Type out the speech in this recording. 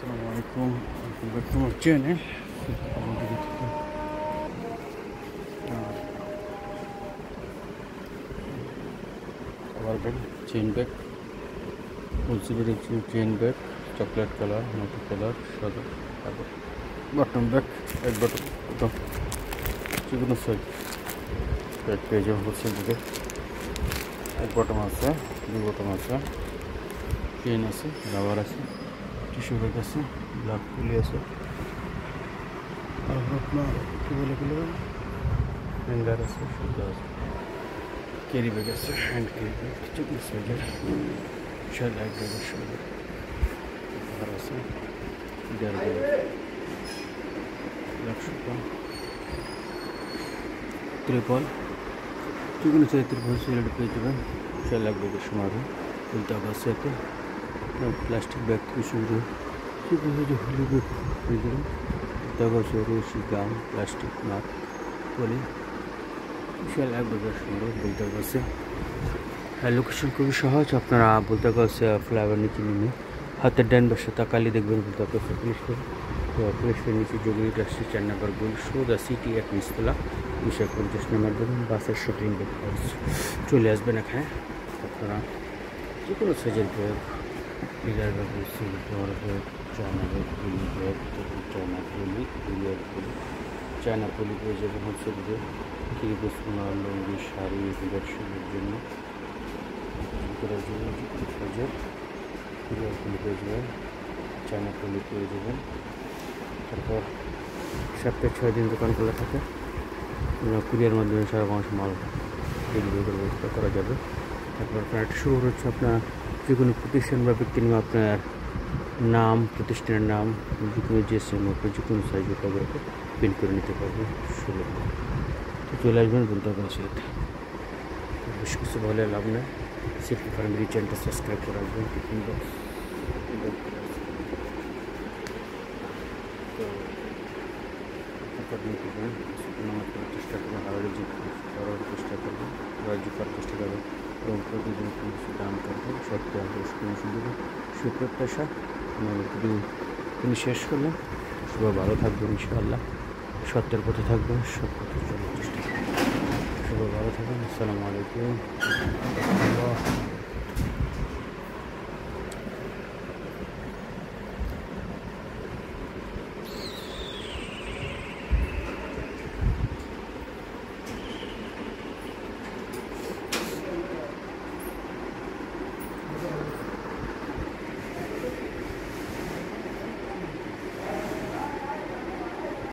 Assalamualaikum, welcome back to my channel. Our bag, chain bag, consider chain bag, chocolate color, multi color, shadow, bottom bag, egg bottom, chicken side, back page of wholesale egg bottom আছে, blue bottom আছে, chain আছে, rubber আছে, tissue bag আছে, black pulley আছে, আর আপনার কি বলে গেল হ্যাঙ্গার আছে, সুতা আছে, ক্যারি ব্যাগ আছে, হ্যান্ড ক্যারি ব্যাগ, চিকন সাইজের বিশাল এক ব্যাগের সঙ্গে আর আছে দেড় ব্যাগ 100 টাকা ত্রিপল চিকন সাইজের ত্রিপল সিলেট পেয়ে যাবেন বিশাল এক ব্যাগের সমারো উল্টা আছে এতে প্লাস্টিক ব্যাগ থেকে শুরু করে চিকন সাইজের হলি ব্যাগ পেয়ে যাবেন উল্টা আছে রশি গাম প্লাস্টিক মাপ পলি বিশাল এক ব্যাগের সমারো উল্টা আছে। লোকেশন খুবই সহজ, আপনারা বলতে গেছে ফ্লাইওভার নিচে নেমে হাতের ডান পাশে তাকালি দেখবেন বলতে গেছে পুলিশের নিচে যোগী রাষ্ট্রীয় 4 নম্বর গোল সোজা সিটি এক নিচতলা 250 নম্বর দেবেন বাসের শুটিং দেখতে চলে আসবেন এখানে। আপনারা যে কোনো সাইজের bag leader bag silver bag China bag পুলি ব্যাগ চায়না পুলি কুরিয়ার পুলি চায়না পুলি পেয়ে যাবেন হচ্ছে যে কিরিবসমা লুঙ্গি শাড়ি ব্যবসায়ের জন্য করার জন্য সাইজের কুরিয়ার পুলি পেয়ে যাবেন চায়না পুলি পেয়ে যাবেন। তারপর সপ্তাহে 6 দিন দোকান খোলা থাকে, কুরিয়ার মাধ্যমে সারা বাংলাদেশ মাল ডেলিভারি করে ব্যবস্থা করা যাবে। তারপর আপনার একটা শুরু হচ্ছে আপনার যে কোনো প্রতিষ্ঠান বা ব্যক্তি নিয়ে আপনার নাম প্রতিষ্ঠানের নাম যে কোনো জিএসএম আপনার যে কোনো সাইজের কাগজে প্রিন্ট করে নিতে পারবেন সুলভ। তো চলে আসবেন বলতে হবে সেটা বেশ কিছু বলে লাভ নেই, সেফটি ফার্মের চ্যানেলটা সাবস্ক্রাইব করে রাখবেন। টিফিন বক্স তো নামাজ পড়ার চেষ্টা করবেন, হাওয়ারি করার চেষ্টা করবেন, রাজ্য করার চেষ্টা করবেন এবং প্রতিদিন কিছু দাম করবেন সত্যি কোনো সুযোগ সুপ্রত্যাশা তিনি শেষ করলেন। সবাই ভালো থাকবেন ইনশাআল্লাহ, সত্যের পথে থাকবেন, সৎ পথে চলার চেষ্টা করবেন। সবাই ভালো থাকবেন। আসসালামু আলাইকুম।